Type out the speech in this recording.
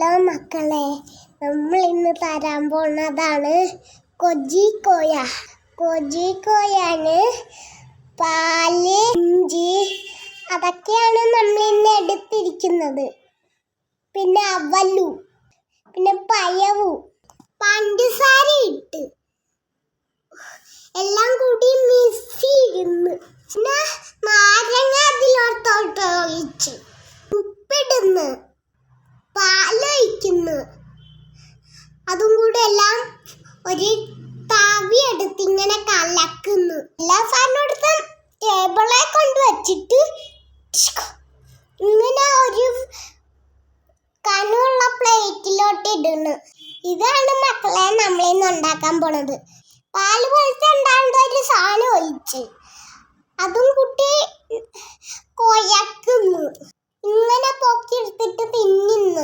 Hello മക്കളെ, നമ്മൾ ഇന്ന് തരാൻ പോകുന്നതാണ് കൊജിക്കോയ. കൊജിക്കോയാണ് പാല്, ഇഞ്ചി അതൊക്കെയാണ് നമ്മൾ ഇന്ന് എടുത്തിരിക്കുന്നത്. പിന്നെ അവലു, പിന്നെ പയവു, പഞ്ചസാര ഇട്ട് എല്ലാം കൂടി മിക്സ് ചെയ്തിരുന്നു. പിന്നെ നാരങ്ങ അതിലോട്ടോട്ട് ഒഴിച്ച് ഉപ്പിടുന്നു, പാലൊഴിക്കുന്നു. അതും കൂടെ എല്ലാം ഒരു തവി എടുത്ത് ഇങ്ങനെ കലക്കുന്നു. എല്ലാ സാധനം എടുത്ത് ടേബിളെ കൊണ്ട് വെച്ചിട്ട് ഇങ്ങനെ ഒരു കനമുള്ള പ്ലേറ്റിലോട്ട് ഇടുന്നു. ഇതാണ് മക്കളെ നമ്മളിന്ന് ഉണ്ടാക്കാൻ പോണത്. പാല് പോലത്തെ ഉണ്ടാകുന്ന ഒരു സാധനം ഒഴിച്ച് അതും കുട്ടി കുഴക്കുന്നു. ഇങ്ങനെ പൊക്കി എടുത്തിട്ട് തിന്നുന്നു.